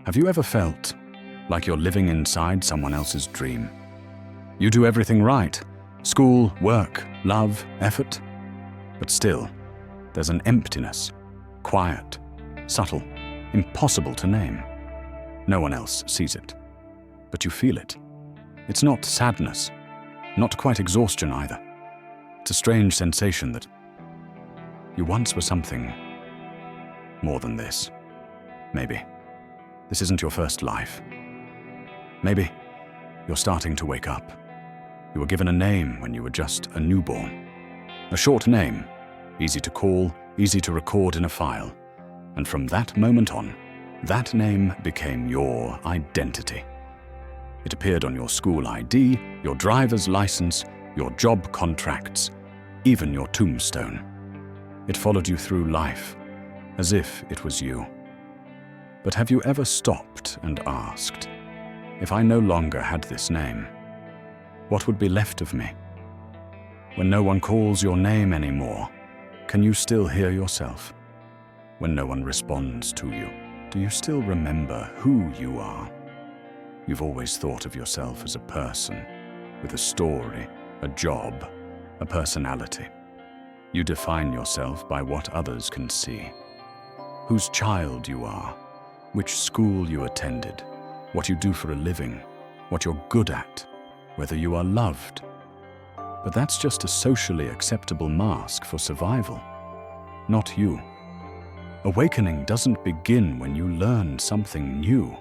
Have you ever felt like you're living inside someone else's dream? You do everything right: school, work, love, effort. But still, there's an emptiness, quiet, subtle, impossible to name. No one else sees it, but you feel it. It's not sadness, not quite exhaustion either. It's a strange sensation that you once were something more than this. Maybe this isn't your first life. Maybe you're starting to wake up. You were given a name when you were just a newborn. A short name, easy to call, easy to record in a file. And from that moment on, that name became your identity. It appeared on your school ID, your driver's license, your job contracts, even your tombstone. It followed you through life, as if it was you. But have you ever stopped and asked, if I no longer had this name, what would be left of me? When no one calls your name anymore, can you still hear yourself? When no one responds to you, do you still remember who you are? You've always thought of yourself as a person, with a story, a job, a personality. You define yourself by what others can see. Whose child you are, which school you attended, what you do for a living, what you're good at, whether you are loved. But that's just a socially acceptable mask for survival, not you. Awakening doesn't begin when you learn something new.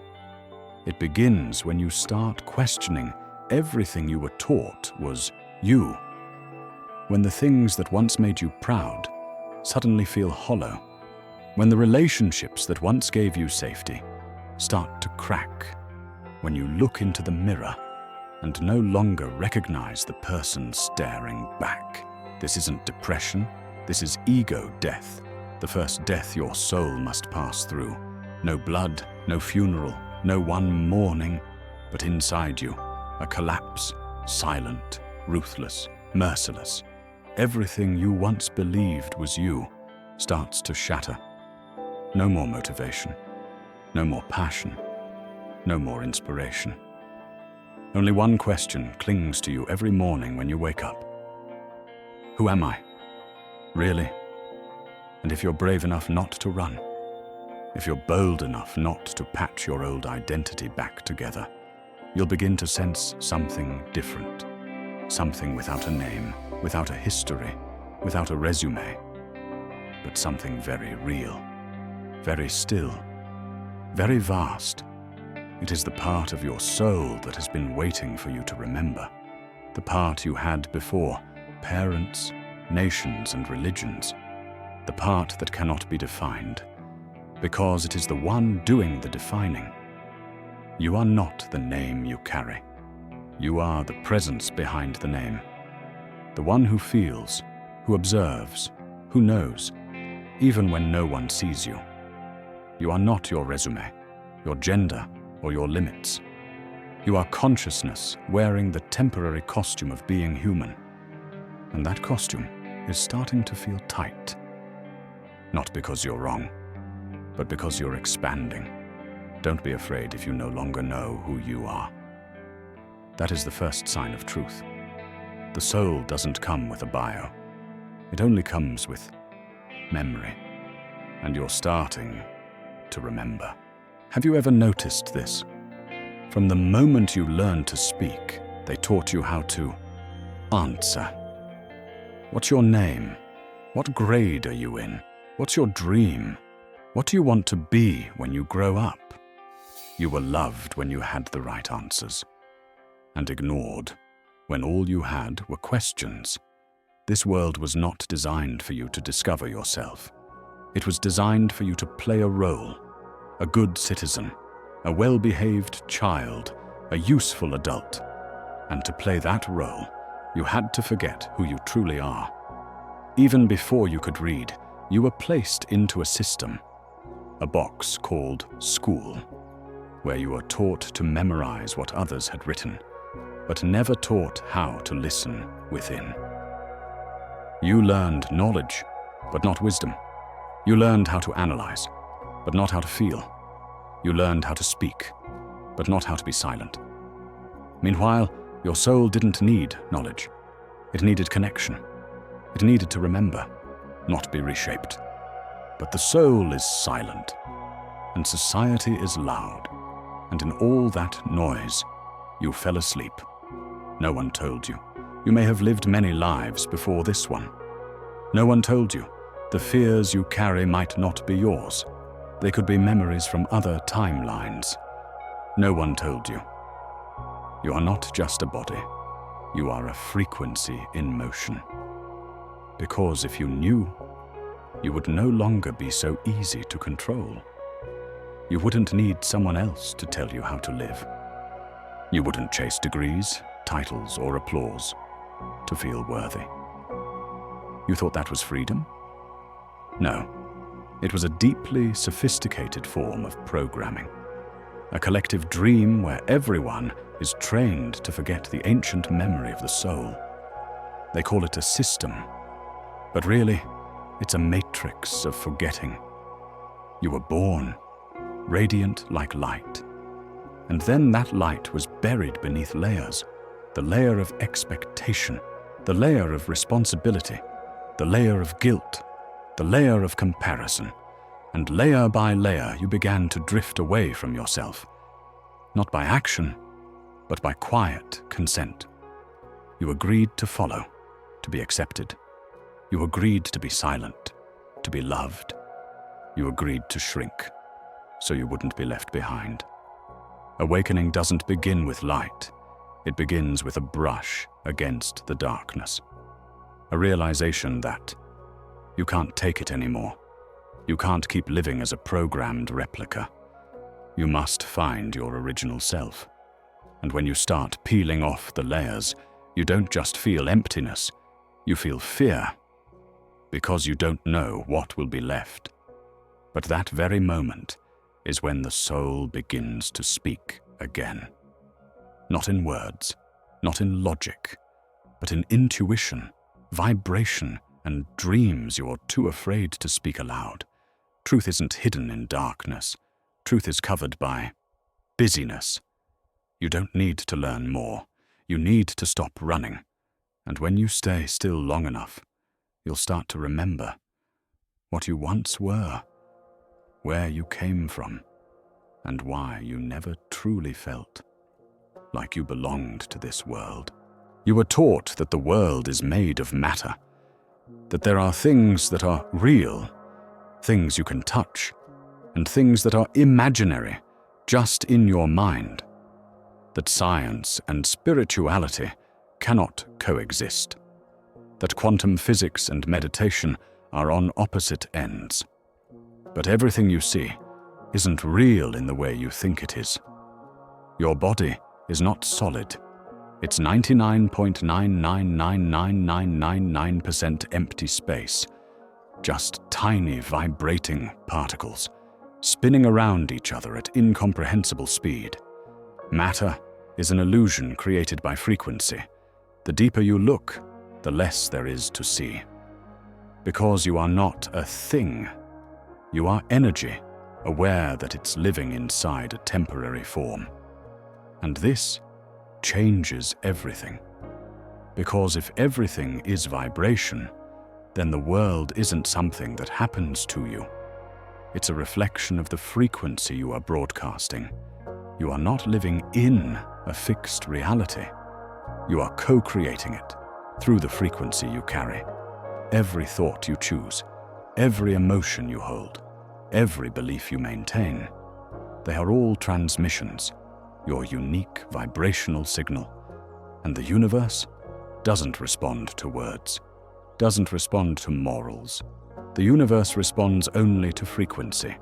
It begins when you start questioning everything you were taught was you. When the things that once made you proud suddenly feel hollow. When the relationships that once gave you safety start to crack. When you look into the mirror and no longer recognize the person staring back. This isn't depression, this is ego death. The first death your soul must pass through. No blood, no funeral, no one mourning, but inside you, a collapse, silent, ruthless, merciless. Everything you once believed was you starts to shatter. No more motivation, no more passion, no more inspiration. Only one question clings to you every morning when you wake up. Who am I? Really? And if you're brave enough not to run, if you're bold enough not to patch your old identity back together, you'll begin to sense something different. Something without a name, without a history, without a resume, but something very real, very still, very vast. It is the part of your soul that has been waiting for you to remember, the part you had before parents, nations, and religions, the part that cannot be defined, because it is the one doing the defining. You are not the name you carry. You are the presence behind the name, the one who feels, who observes, who knows, even when no one sees you. You are not your resume, your gender, or your limits. You are consciousness wearing the temporary costume of being human. And that costume is starting to feel tight. Not because you're wrong, but because you're expanding. Don't be afraid if you no longer know who you are. That is the first sign of truth. The soul doesn't come with a bio. It only comes with memory. And you're starting to remember. Have you ever noticed this? From the moment you learned to speak, they taught you how to answer. What's your name? What grade are you in? What's your dream? What do you want to be when you grow up? You were loved when you had the right answers, and ignored when all you had were questions. This world was not designed for you to discover yourself. It was designed for you to play a role, a good citizen, a well-behaved child, a useful adult. And to play that role, you had to forget who you truly are. Even before you could read, you were placed into a system, a box called school, where you were taught to memorize what others had written, but never taught how to listen within. You learned knowledge, but not wisdom. You learned how to analyze, but not how to feel. You learned how to speak, but not how to be silent. Meanwhile, your soul didn't need knowledge. It needed connection. It needed to remember, not be reshaped. But the soul is silent, and society is loud, and in all that noise, you fell asleep. No one told you. You may have lived many lives before this one. No one told you the fears you carry might not be yours. They could be memories from other timelines. No one told you. You are not just a body. You are a frequency in motion. Because if you knew, you would no longer be so easy to control. You wouldn't need someone else to tell you how to live. You wouldn't chase degrees, titles, or applause to feel worthy. You thought that was freedom? No. It was a deeply sophisticated form of programming. A collective dream where everyone is trained to forget the ancient memory of the soul. They call it a system, but really, it's a matrix of forgetting. You were born, radiant like light, and then that light was buried beneath layers, the layer of expectation, the layer of responsibility, the layer of guilt, the layer of comparison, and layer by layer you began to drift away from yourself, not by action, but by quiet consent. You agreed to follow, to be accepted. You agreed to be silent, to be loved. You agreed to shrink, so you wouldn't be left behind. Awakening doesn't begin with light. It begins with a brush against the darkness. A realization that you can't take it anymore. You can't keep living as a programmed replica. You must find your original self. And when you start peeling off the layers, you don't just feel emptiness, you feel fear, because you don't know what will be left. But that very moment is when the soul begins to speak again. Not in words, not in logic, but in intuition, vibration, and dreams you're too afraid to speak aloud. Truth isn't hidden in darkness. Truth is covered by busyness. You don't need to learn more. You need to stop running. And when you stay still long enough, you'll start to remember what you once were, where you came from, and why you never truly felt like you belonged to this world. You were taught that the world is made of matter, that there are things that are real, things you can touch, and things that are imaginary, just in your mind, that science and spirituality cannot coexist, that quantum physics and meditation are on opposite ends. But everything you see isn't real in the way you think it is. Your body is not solid. It's 99.9999999% empty space, just tiny vibrating particles, spinning around each other at incomprehensible speed. Matter is an illusion created by frequency. The deeper you look, the less there is to see. Because you are not a thing, you are energy, aware that it's living inside a temporary form. And this changes everything. Because if everything is vibration, then the world isn't something that happens to you. It's a reflection of the frequency you are broadcasting. You are not living in a fixed reality. You are co-creating it through the frequency you carry. Every thought you choose, every emotion you hold, every belief you maintain, they are all transmissions, your unique vibrational signal. And the universe doesn't respond to words, doesn't respond to morals. The universe responds only to frequency.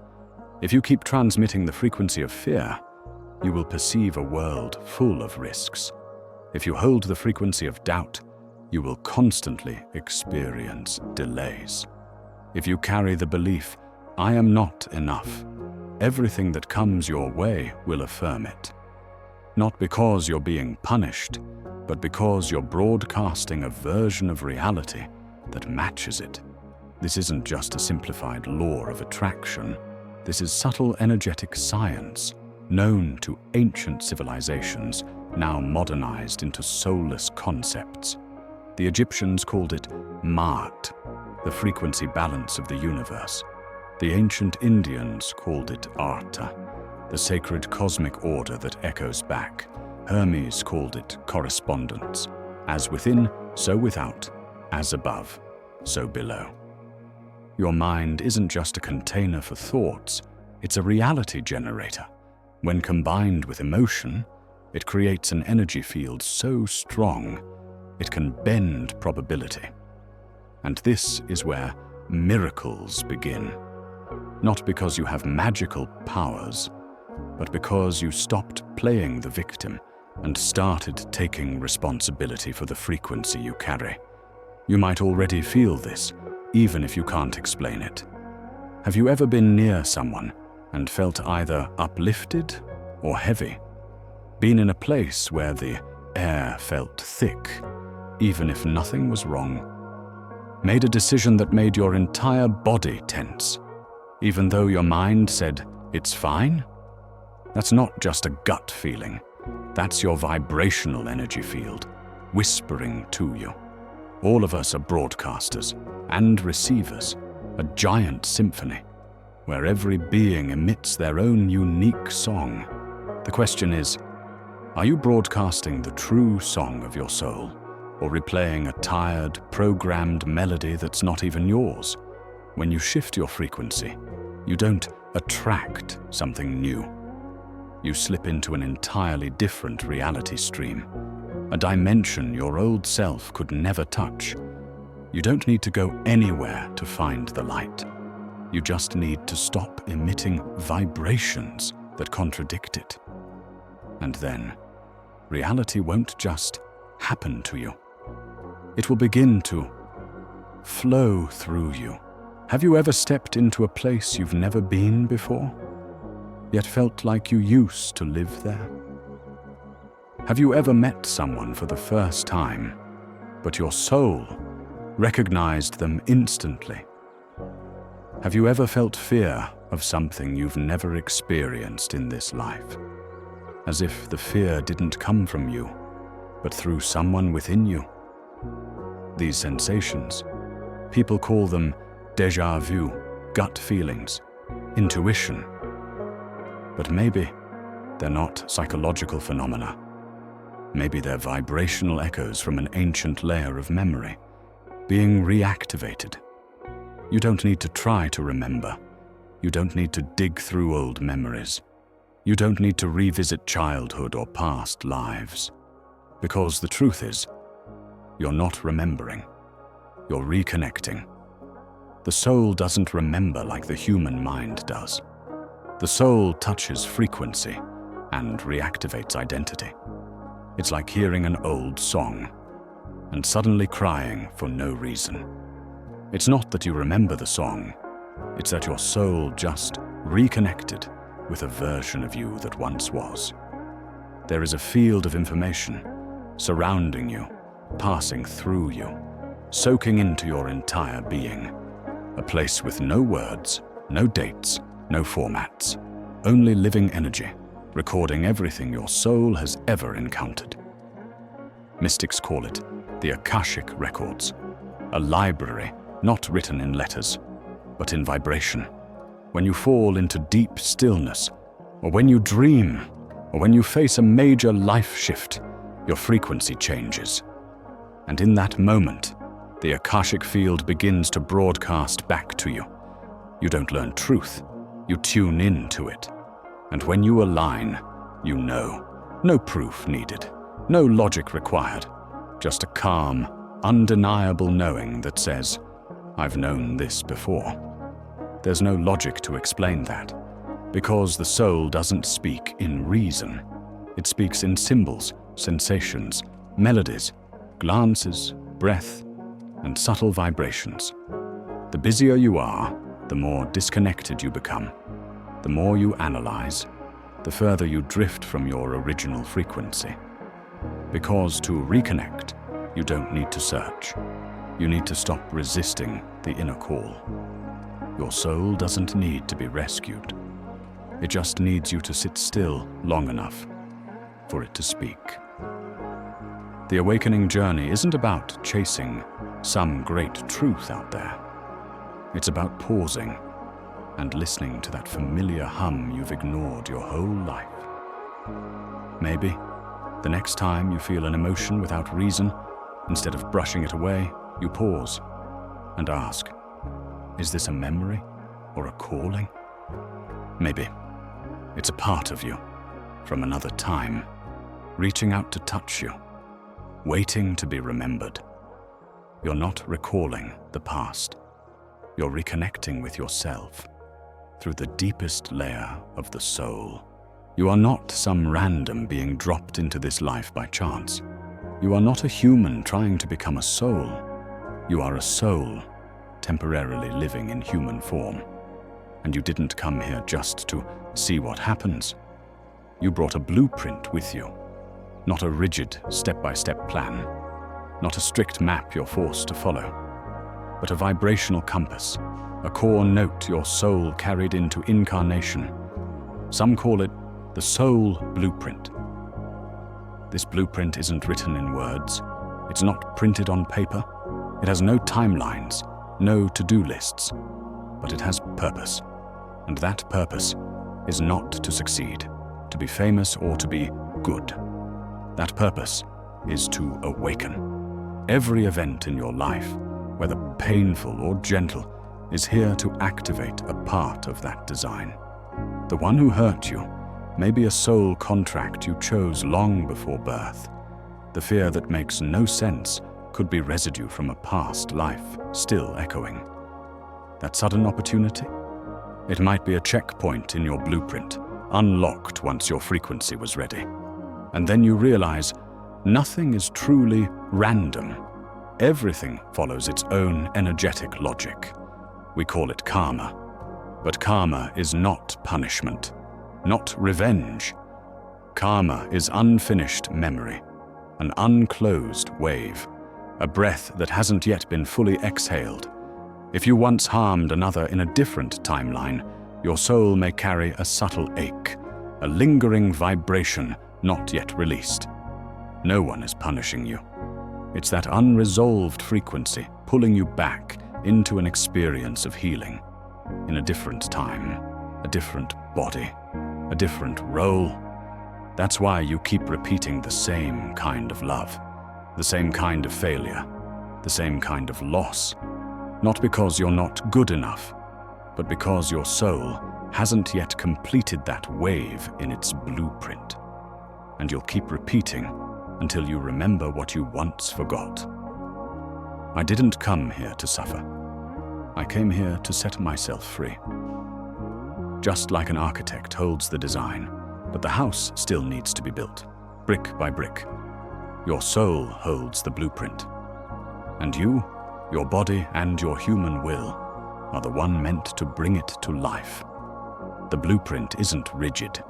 If you keep transmitting the frequency of fear, you will perceive a world full of risks. If you hold the frequency of doubt, you will constantly experience delays. If you carry the belief, I am not enough, everything that comes your way will affirm it. Not because you're being punished, but because you're broadcasting a version of reality that matches it. This isn't just a simplified law of attraction. This is subtle energetic science, known to ancient civilizations, now modernized into soulless concepts. The Egyptians called it Maat, the frequency balance of the universe. The ancient Indians called it Artha, the sacred cosmic order that echoes back. Hermes called it correspondence. As within, so without. As above, so below. Your mind isn't just a container for thoughts, it's a reality generator. When combined with emotion, it creates an energy field so strong, it can bend probability. And this is where miracles begin. Not because you have magical powers, but because you stopped playing the victim and started taking responsibility for the frequency you carry. You might already feel this, even if you can't explain it. Have you ever been near someone and felt either uplifted or heavy? Been in a place where the air felt thick, even if nothing was wrong? Made a decision that made your entire body tense, even though your mind said, "It's fine"? That's not just a gut feeling. That's your vibrational energy field, whispering to you. All of us are broadcasters and receivers, a giant symphony, where every being emits their own unique song. The question is, are you broadcasting the true song of your soul, or replaying a tired, programmed melody that's not even yours? When you shift your frequency, you don't attract something new. You slip into an entirely different reality stream, a dimension your old self could never touch. You don't need to go anywhere to find the light. You just need to stop emitting vibrations that contradict it. And then, reality won't just happen to you. It will begin to flow through you. Have you ever stepped into a place you've never been before, yet felt like you used to live there? Have you ever met someone for the first time, but your soul recognized them instantly? Have you ever felt fear of something you've never experienced in this life, as if the fear didn't come from you, but through someone within you? These sensations, people call them déjà vu, gut feelings, intuition. But maybe they're not psychological phenomena. Maybe they're vibrational echoes from an ancient layer of memory, being reactivated. You don't need to try to remember. You don't need to dig through old memories. You don't need to revisit childhood or past lives. Because the truth is, you're not remembering. You're reconnecting. The soul doesn't remember like the human mind does. The soul touches frequency and reactivates identity. It's like hearing an old song and suddenly crying for no reason. It's not that you remember the song, it's that your soul just reconnected with a version of you that once was. There is a field of information surrounding you, passing through you, soaking into your entire being. A place with no words, no dates, no formats, only living energy, recording everything your soul has ever encountered. Mystics call it the Akashic Records, a library not written in letters, but in vibration. When you fall into deep stillness, or when you dream, or when you face a major life shift, your frequency changes. And in that moment, the Akashic field begins to broadcast back to you. You don't learn truth, you tune in to it. And when you align, you know. No proof needed, no logic required, just a calm, undeniable knowing that says, "I've known this before." There's no logic to explain that, because the soul doesn't speak in reason. It speaks in symbols, sensations, melodies, glances, breath, and subtle vibrations. The busier you are, the more disconnected you become. The more you analyze, the further you drift from your original frequency. Because to reconnect, you don't need to search. You need to stop resisting the inner call. Your soul doesn't need to be rescued. It just needs you to sit still long enough for it to speak. The awakening journey isn't about chasing some great truth out there. It's about pausing and listening to that familiar hum you've ignored your whole life. Maybe the next time you feel an emotion without reason, instead of brushing it away, you pause and ask, is this a memory or a calling? Maybe it's a part of you from another time, reaching out to touch you, waiting to be remembered. You're not recalling the past. You're reconnecting with yourself through the deepest layer of the soul. You are not some random being dropped into this life by chance. You are not a human trying to become a soul. You are a soul temporarily living in human form. And you didn't come here just to see what happens. You brought a blueprint with you, not a rigid step-by-step plan, not a strict map you're forced to follow, but a vibrational compass, a core note your soul carried into incarnation. Some call it the soul blueprint. This blueprint isn't written in words. It's not printed on paper. It has no timelines, no to-do lists, but it has purpose. And that purpose is not to succeed, to be famous, or to be good. That purpose is to awaken. Every event in your life, whether painful or gentle, is here to activate a part of that design. The one who hurt you may be a soul contract you chose long before birth. The fear that makes no sense could be residue from a past life still echoing. That sudden opportunity? It might be a checkpoint in your blueprint, unlocked once your frequency was ready. And then you realize nothing is truly random. Everything follows its own energetic logic. We call it karma. But karma is not punishment, not revenge. Karma is unfinished memory, an unclosed wave, a breath that hasn't yet been fully exhaled. If you once harmed another in a different timeline, your soul may carry a subtle ache, a lingering vibration not yet released. No one is punishing you. It's that unresolved frequency pulling you back into an experience of healing, in a different time, a different body, a different role. That's why you keep repeating the same kind of love, the same kind of failure, the same kind of loss. Not because you're not good enough, but because your soul hasn't yet completed that wave in its blueprint. And you'll keep repeating until you remember what you once forgot. I didn't come here to suffer. I came here to set myself free. Just like an architect holds the design, but the house still needs to be built, brick by brick. Your soul holds the blueprint. And you, your body, and your human will are the one meant to bring it to life. The blueprint isn't rigid.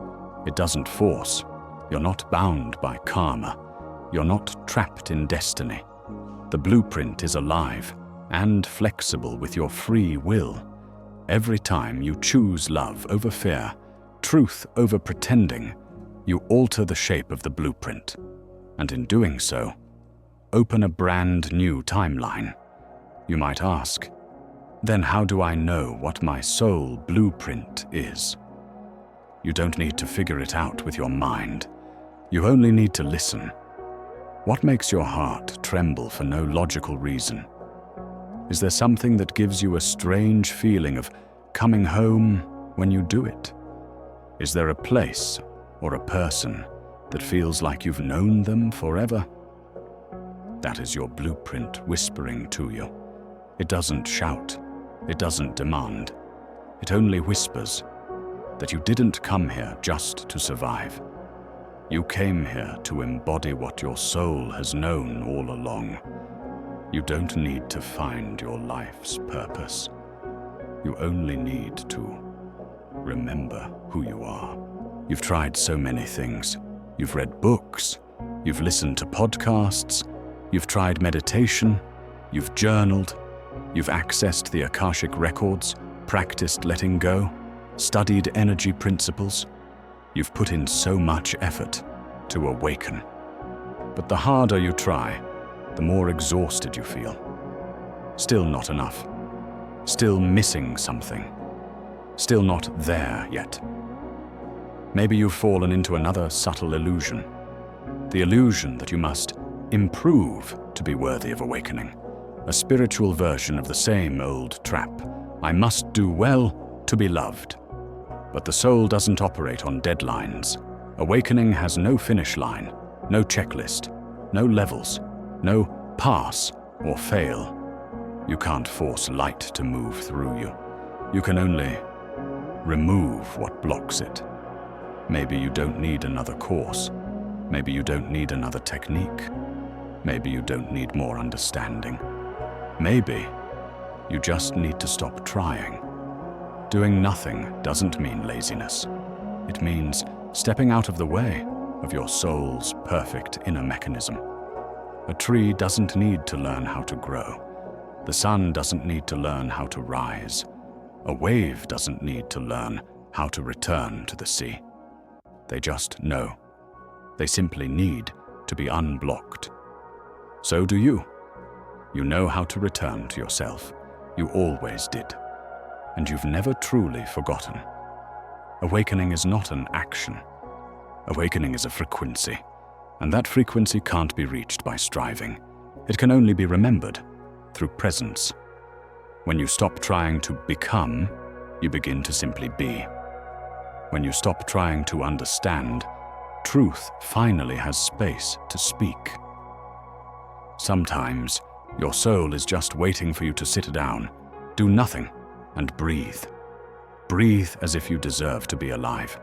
It doesn't force. You're not bound by karma. You're not trapped in destiny. The blueprint is alive and flexible with your free will. Every time you choose love over fear, truth over pretending, you alter the shape of the blueprint. And in doing so, open a brand new timeline. You might ask, then how do I know what my soul blueprint is? You don't need to figure it out with your mind. You only need to listen. What makes your heart tremble for no logical reason? Is there something that gives you a strange feeling of coming home when you do it? Is there a place or a person that feels like you've known them forever? That is your blueprint whispering to you. It doesn't shout. It doesn't demand. It only whispers that you didn't come here just to survive. You came here to embody what your soul has known all along. You don't need to find your life's purpose. You only need to remember who you are. You've tried so many things. You've read books. You've listened to podcasts. You've tried meditation. You've journaled. You've accessed the Akashic Records. practiced letting go, studied energy principles. You've put in so much effort to awaken. But the harder you try, the more exhausted you feel. Still not enough. Still missing something. Still not there yet. Maybe you've fallen into another subtle illusion. The illusion that you must improve to be worthy of awakening. A spiritual version of the same old trap. I must do well to be loved. But the soul doesn't operate on deadlines. Awakening has no finish line, no checklist, no levels, no pass or fail. You can't force light to move through you. You can only remove what blocks it. Maybe you don't need another course. Maybe you don't need another technique. Maybe you don't need more understanding. Maybe you just need to stop trying. Doing nothing doesn't mean laziness. It means stepping out of the way of your soul's perfect inner mechanism. A tree doesn't need to learn how to grow. The sun doesn't need to learn how to rise. A wave doesn't need to learn how to return to the sea. They just know. They simply need to be unblocked. So do you. You know how to return to yourself. You always did. And you've never truly forgotten. Awakening is not an action. Awakening is a frequency. And that frequency can't be reached by striving. It can only be remembered through presence. When you stop trying to become, you begin to simply be. When you stop trying to understand, truth finally has space to speak. Sometimes, your soul is just waiting for you to sit down, do nothing, and breathe. Breathe as if you deserve to be alive.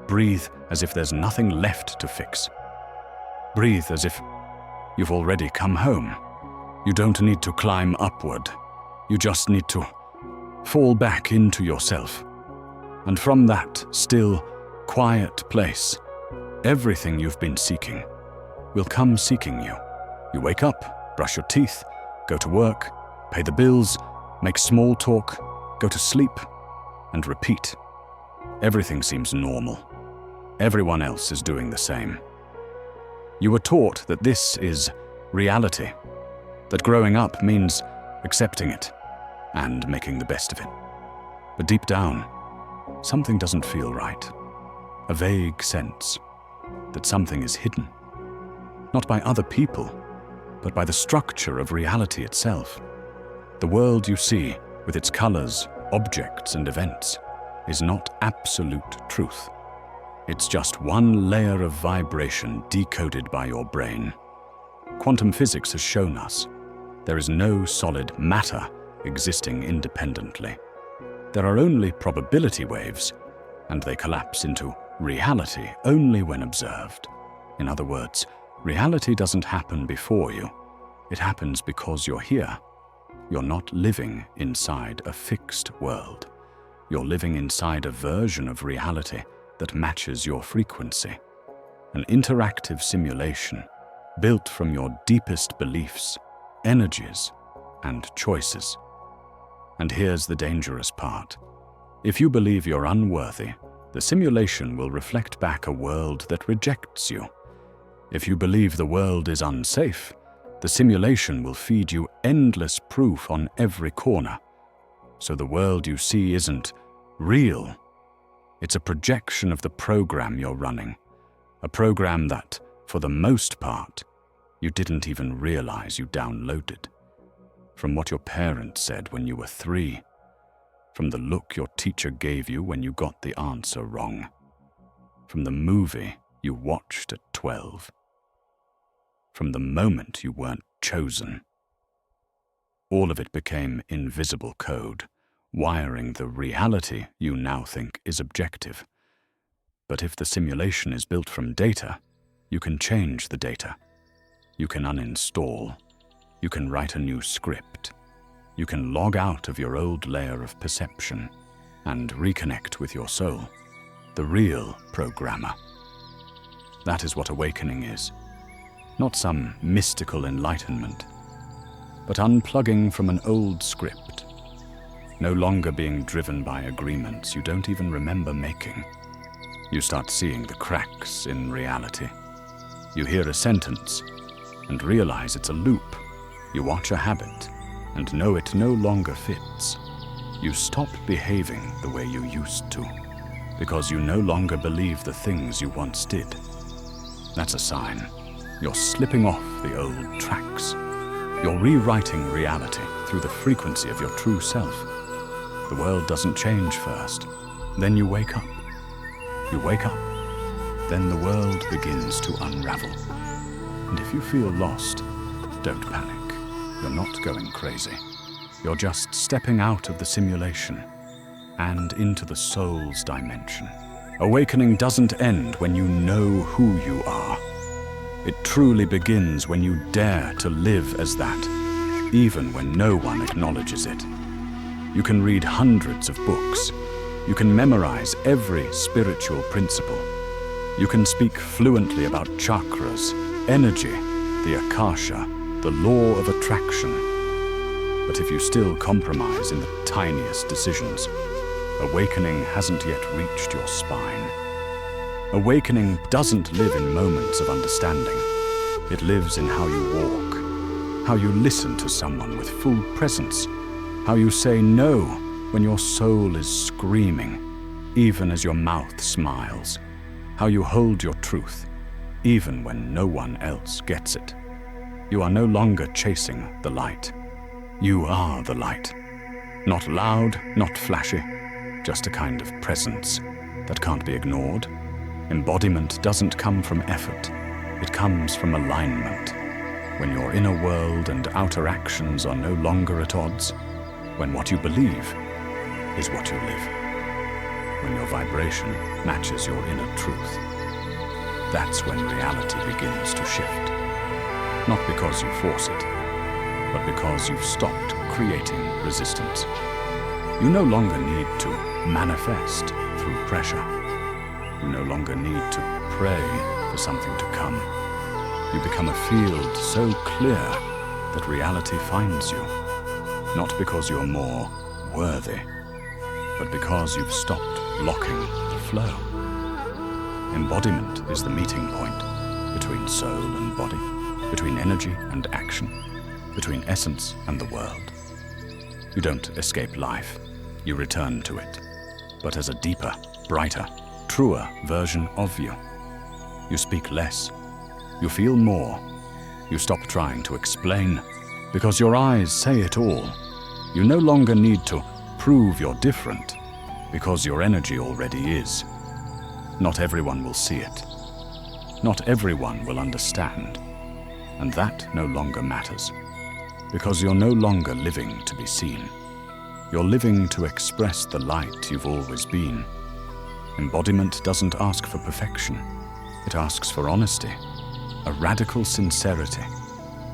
Breathe as if there's nothing left to fix. Breathe as if you've already come home. You don't need to climb upward. You just need to fall back into yourself. And from that still, quiet place, everything you've been seeking will come seeking you. You wake up, brush your teeth, go to work, pay the bills, make small talk, go to sleep, and repeat. Everything seems normal. Everyone else is doing the same. You were taught that this is reality, that growing up means accepting it and making the best of it. But deep down, something doesn't feel right. A vague sense that something is hidden. Not by other people, but by the structure of reality itself. The world you see, with its colors, objects, and events, is not absolute truth. It's just one layer of vibration decoded by your brain. Quantum physics has shown us there is no solid matter existing independently. There are only probability waves, and they collapse into reality only when observed. In other words, reality doesn't happen before you. It happens because you're here. You're not living inside a fixed world. You're living inside a version of reality that matches your frequency. An interactive simulation built from your deepest beliefs, energies, and choices. And here's the dangerous part. If you believe you're unworthy, the simulation will reflect back a world that rejects you. If you believe the world is unsafe, the simulation will feed you endless proof on every corner. So the world you see isn't real. It's a projection of the program you're running. A program that, for the most part, you didn't even realize you downloaded. From what your parents said when you were 3. From the look your teacher gave you when you got the answer wrong. From the movie you watched at 12. From the moment you weren't chosen. All of it became invisible code, wiring the reality you now think is objective. But if the simulation is built from data, you can change the data. You can uninstall. You can write a new script. You can log out of your old layer of perception and reconnect with your soul, the real programmer. That is what awakening is. Not some mystical enlightenment, but unplugging from an old script. no longer being driven by agreements you don't even remember making. You start seeing the cracks in reality. You hear a sentence and realize it's a loop. You watch a habit and know it no longer fits. You stop behaving the way you used to because you no longer believe the things you once did. That's a sign. You're slipping off the old tracks. You're rewriting reality through the frequency of your true self. The world doesn't change first. Then you wake up. You wake up. Then the world begins to unravel. And if you feel lost, don't panic. You're not going crazy. You're just stepping out of the simulation and into the soul's dimension. Awakening doesn't end when you know who you are. It truly begins when you dare to live as that, even when no one acknowledges it. You can read hundreds of books. You can memorize every spiritual principle. You can speak fluently about chakras, energy, the Akasha, the law of attraction. But if you still compromise in the tiniest decisions, awakening hasn't yet reached your spine. Awakening doesn't live in moments of understanding. It lives in how you walk, how you listen to someone with full presence, how you say no when your soul is screaming, even as your mouth smiles, how you hold your truth, even when no one else gets it. You are no longer chasing the light. You are the light. Not loud, not flashy, just a kind of presence that can't be ignored. Embodiment doesn't come from effort. It comes from alignment. When your inner world and outer actions are no longer at odds, when what you believe is what you live, when your vibration matches your inner truth, that's when reality begins to shift. Not because you force it, but because you've stopped creating resistance. You no longer need to manifest through pressure. You no longer need to pray for something to come. You become a field so clear that reality finds you, not because you're more worthy, but because you've stopped blocking the flow. Embodiment is the meeting point between soul and body, between energy and action, between essence and the world. You don't escape life, you return to it, but as a deeper, brighter, truer version of you. You speak less, you feel more, you stop trying to explain, because your eyes say it all. You no longer need to prove you're different, because your energy already is. Not everyone will see it. Not everyone will understand. And that no longer matters, because you're no longer living to be seen. You're living to express the light you've always been. Embodiment doesn't ask for perfection. It asks for honesty, a radical sincerity,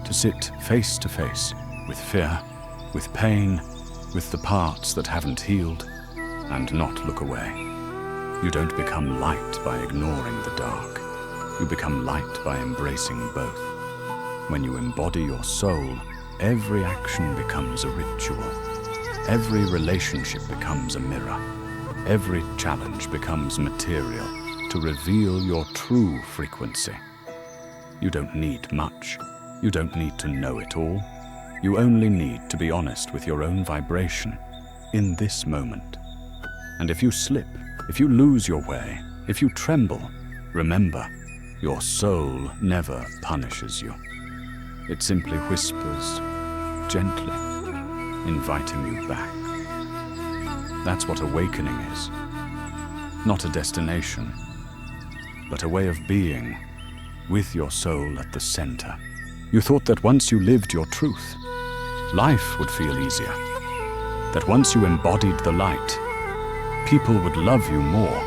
to sit face to face with fear, with pain, with the parts that haven't healed, and not look away. You don't become light by ignoring the dark. You become light by embracing both. When you embody your soul, every action becomes a ritual. Every relationship becomes a mirror. Every challenge becomes material to reveal your true frequency. You don't need much. You don't need to know it all. You only need to be honest with your own vibration in this moment. And if you slip, if you lose your way, if you tremble, remember, your soul never punishes you. It simply whispers gently, inviting you back. That's what awakening is. Not a destination, but a way of being with your soul at the center. You thought that once you lived your truth, life would feel easier. That once you embodied the light, people would love you more,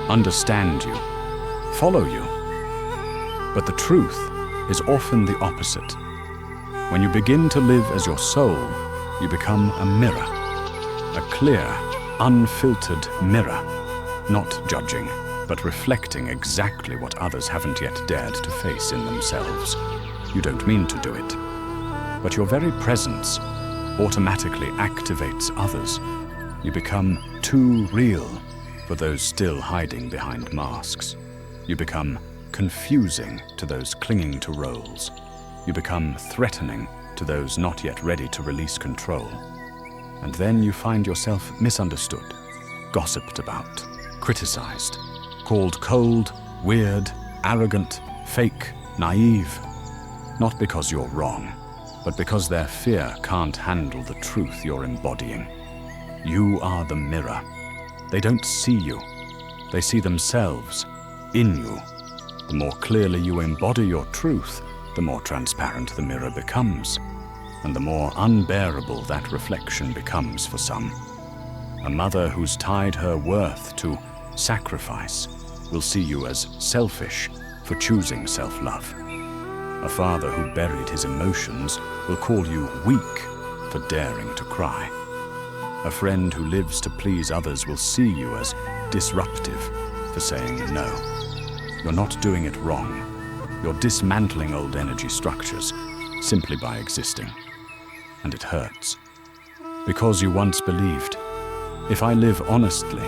understand you, follow you. But the truth is often the opposite. When you begin to live as your soul, you become a mirror, a clear, unfiltered mirror, not judging, but reflecting exactly what others haven't yet dared to face in themselves. You don't mean to do it, but your very presence automatically activates others. You become too real for those still hiding behind masks. You become confusing to those clinging to roles. You become threatening to those not yet ready to release control. And then you find yourself misunderstood, gossiped about, criticized, called cold, weird, arrogant, fake, naive. Not because you're wrong, but because their fear can't handle the truth you're embodying. You are the mirror. They don't see you. They see themselves in you. The more clearly you embody your truth, the more transparent the mirror becomes, and the more unbearable that reflection becomes for some. A mother who's tied her worth to sacrifice will see you as selfish for choosing self-love. A father who buried his emotions will call you weak for daring to cry. A friend who lives to please others will see you as disruptive for saying no. You're not doing it wrong. You're dismantling old energy structures simply by existing. And it hurts. Because you once believed, if I live honestly,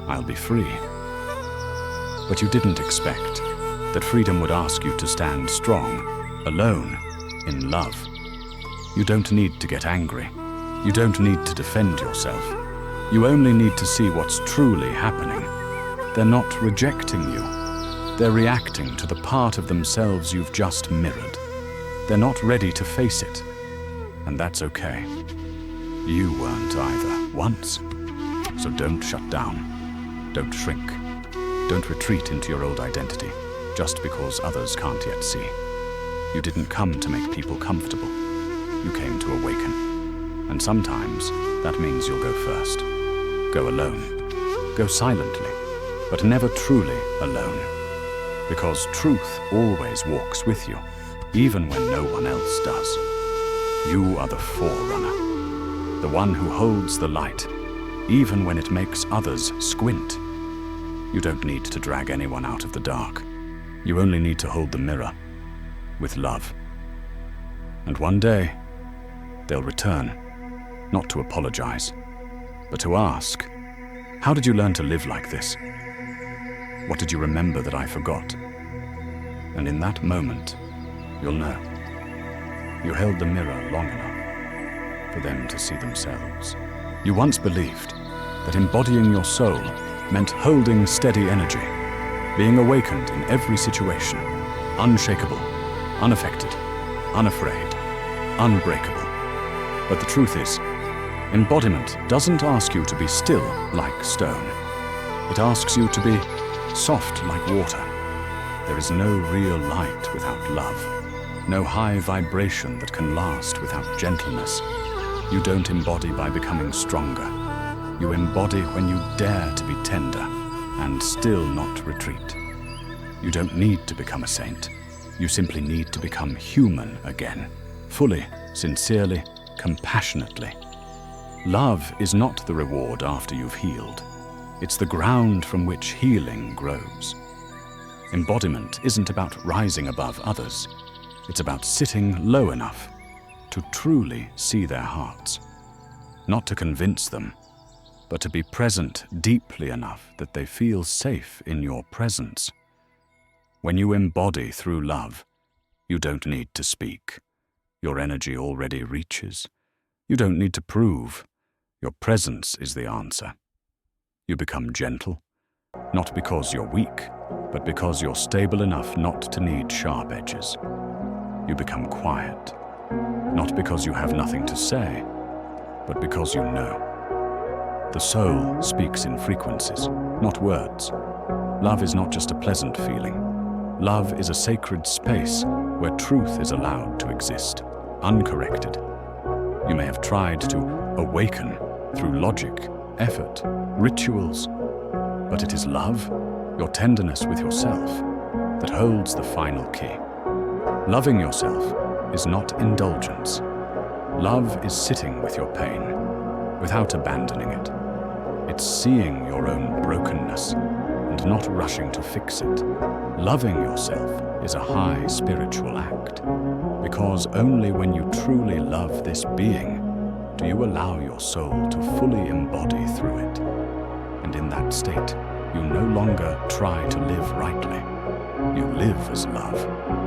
I'll be free. But you didn't expect that freedom would ask you to stand strong, alone, in love. You don't need to get angry. You don't need to defend yourself. You only need to see what's truly happening. They're not rejecting you. They're reacting to the part of themselves you've just mirrored. They're not ready to face it. And that's okay. You weren't either, once. So don't shut down. Don't shrink. Don't retreat into your old identity, just because others can't yet see. You didn't come to make people comfortable. You came to awaken. And sometimes that means you'll go first. Go alone. Go silently, but never truly alone. Because truth always walks with you, even when no one else does. You are the forerunner, the one who holds the light, even when it makes others squint. You don't need to drag anyone out of the dark. You only need to hold the mirror with love. And one day, they'll return, not to apologize, but to ask, how did you learn to live like this? What did you remember that I forgot? And in that moment, you'll know. You held the mirror long enough for them to see themselves. You once believed that embodying your soul meant holding steady energy, being awakened in every situation, unshakable, unaffected, unafraid, unbreakable. But the truth is, embodiment doesn't ask you to be still like stone. It asks you to be soft like water. There is no real light without love, no high vibration that can last without gentleness. You don't embody by becoming stronger. You embody when you dare to be tender and still not retreat. You don't need to become a saint. You simply need to become human again, fully, sincerely, compassionately. Love is not the reward after you've healed. It's the ground from which healing grows. Embodiment isn't about rising above others. It's about sitting low enough to truly see their hearts. Not to convince them, but to be present deeply enough that they feel safe in your presence. When you embody through love, you don't need to speak. Your energy already reaches. You don't need to prove. Your presence is the answer. You become gentle, not because you're weak, but because you're stable enough not to need sharp edges. You become quiet, not because you have nothing to say, but because you know. The soul speaks in frequencies, not words. Love is not just a pleasant feeling. Love is a sacred space where truth is allowed to exist, uncorrected. You may have tried to awaken through logic, effort, rituals, but it is love, your tenderness with yourself, that holds the final key. Loving yourself is not indulgence. Love is sitting with your pain, without abandoning it. It's seeing your own brokenness and not rushing to fix it. Loving yourself is a high spiritual act, because only when you truly love this being do you allow your soul to fully embody through it. And in that state, you no longer try to live rightly. You live as love,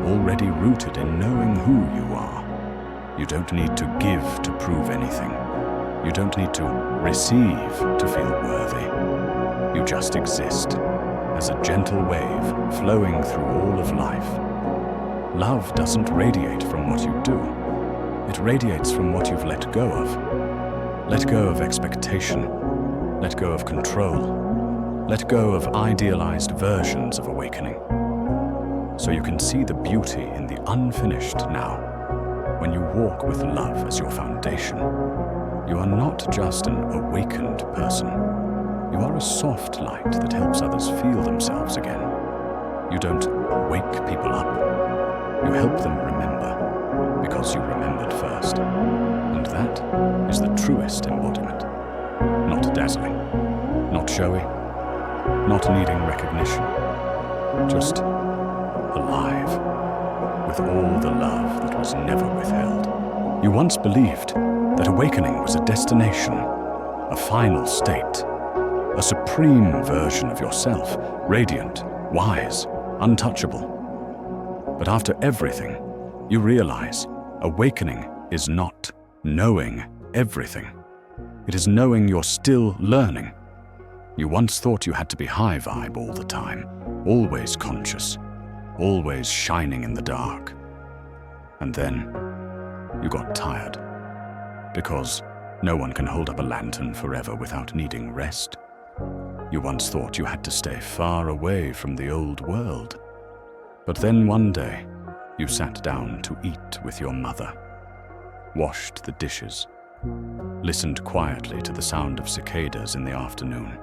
already rooted in knowing who you are. You don't need to give to prove anything. You don't need to receive to feel worthy. You just exist as a gentle wave flowing through all of life. Love doesn't radiate from what you do. It radiates from what you've let go of. Let go of expectation. Let go of control. Let go of idealized versions of awakening. So you can see the beauty in the unfinished now. When you walk with love as your foundation, you are not just an awakened person. You are a soft light that helps others feel themselves again. You don't wake people up. You help them remember, because you remembered first. And that is the truest embodiment. Not dazzling, not showy, not needing recognition. Just alive, with all the love that was never withheld. You once believed that awakening was a destination, a final state, a supreme version of yourself, radiant, wise, untouchable. But after everything, you realize awakening is not knowing everything. It is knowing you're still learning. You once thought you had to be high vibe all the time, always conscious, always shining in the dark. And then you got tired, because no one can hold up a lantern forever without needing rest. You once thought you had to stay far away from the old world. But then one day, you sat down to eat with your mother, washed the dishes, listened quietly to the sound of cicadas in the afternoon,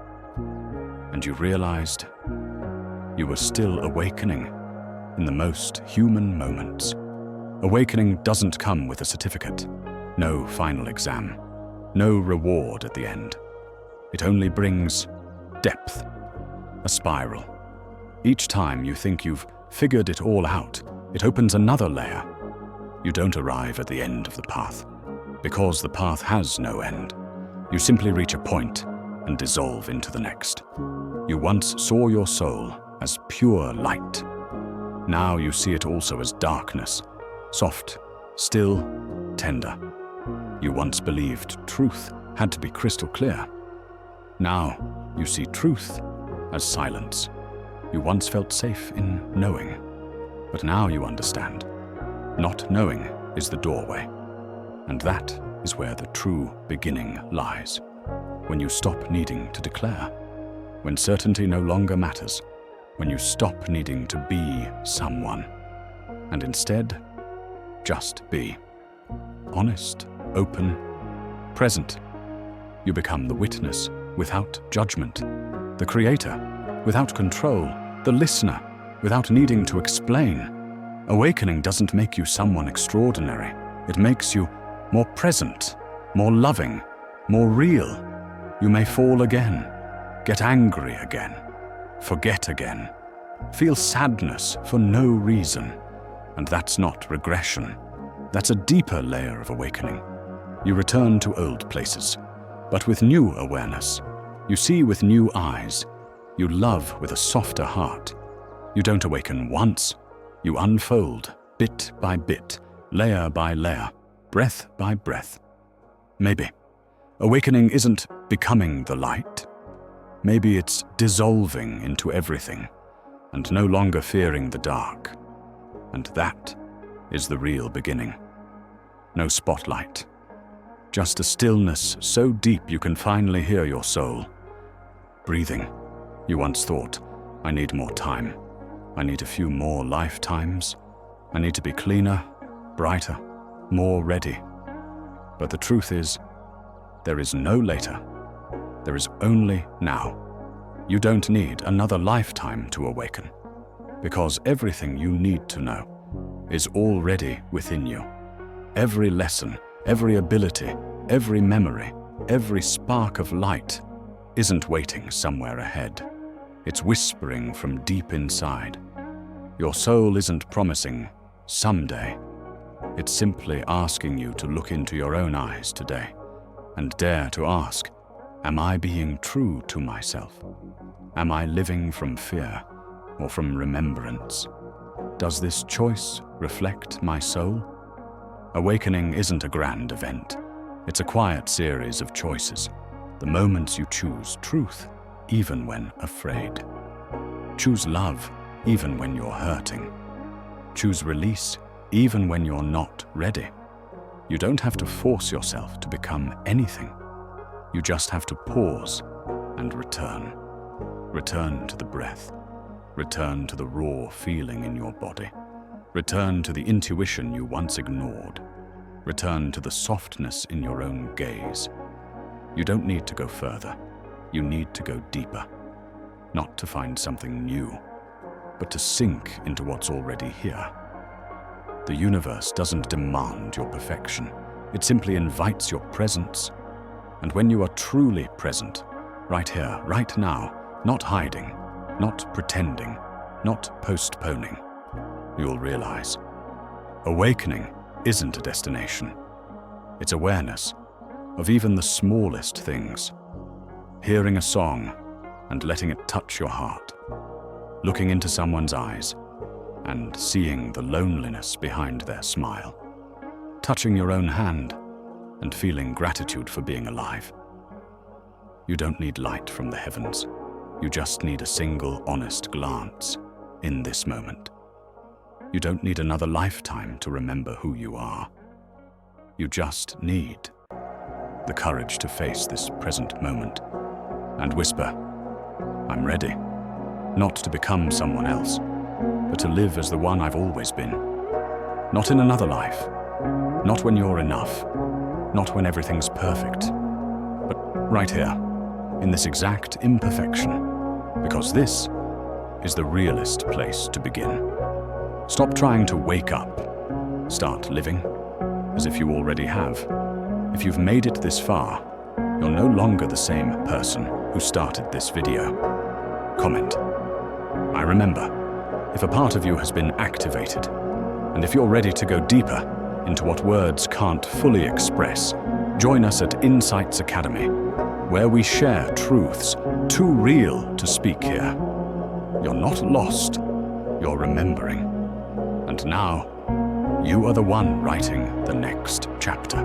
and you realized you were still awakening in the most human moments. Awakening doesn't come with a certificate, no final exam, no reward at the end. It only brings depth, a spiral. Each time you think you've figured it all out, it opens another layer. You don't arrive at the end of the path, because the path has no end. You simply reach a point and dissolve into the next. You once saw your soul as pure light. Now you see it also as darkness, soft, still, tender. You once believed truth had to be crystal clear. Now you see truth as silence. You once felt safe in knowing, but now you understand. Not knowing is the doorway, and that is where the true beginning lies. When you stop needing to declare, when certainty no longer matters, when you stop needing to be someone, and instead, just be. Honest, open, present. You become the witness without judgment, the creator without control, the listener without needing to explain. Awakening doesn't make you someone extraordinary. It makes you more present, more loving, more real. You may fall again, get angry again, forget again, feel sadness for no reason. And that's not regression. That's a deeper layer of awakening. You return to old places, but with new awareness. You see with new eyes. You love with a softer heart. You don't awaken once. You unfold, bit by bit, layer by layer, breath by breath. Maybe awakening isn't becoming the light. Maybe it's dissolving into everything and no longer fearing the dark. And that is the real beginning. No spotlight, just a stillness so deep you can finally hear your soul. Breathing. You once thought, I need more time. I need a few more lifetimes. I need to be cleaner, brighter, more ready. But the truth is, there is no later. There is only now. You don't need another lifetime to awaken, because everything you need to know is already within you. Every lesson, every ability, every memory, every spark of light isn't waiting somewhere ahead. It's whispering from deep inside. Your soul isn't promising someday. It's simply asking you to look into your own eyes today and dare to ask, am I being true to myself? Am I living from fear or from remembrance? Does this choice reflect my soul? Awakening isn't a grand event. It's a quiet series of choices, the moments you choose truth, even when afraid. Choose love, even when you're hurting. Choose release, even when you're not ready. You don't have to force yourself to become anything. You just have to pause and return. Return to the breath. Return to the raw feeling in your body. Return to the intuition you once ignored. Return to the softness in your own gaze. You don't need to go further. You need to go deeper. Not to find something new, but to sink into what's already here. The universe doesn't demand your perfection. It simply invites your presence. And when you are truly present, right here, right now, not hiding, not pretending, not postponing, you'll realize awakening isn't a destination. It's awareness of even the smallest things. Hearing a song and letting it touch your heart. Looking into someone's eyes and seeing the loneliness behind their smile. Touching your own hand and feeling gratitude for being alive. You don't need light from the heavens. You just need a single honest glance in this moment. You don't need another lifetime to remember who you are. You just need the courage to face this present moment and whisper, I'm ready, not to become someone else, but to live as the one I've always been. Not in another life, not when you're enough, not when everything's perfect, but right here, in this exact imperfection, because this is the realest place to begin. Stop trying to wake up. Start living as if you already have. If you've made it this far, you're no longer the same person who started this video. Comment. I remember, if a part of you has been activated, and if you're ready to go deeper into what words can't fully express, join us at Insights Academy, where we share truths too real to speak here. You're not lost, you're remembering. And now, you are the one writing the next chapter.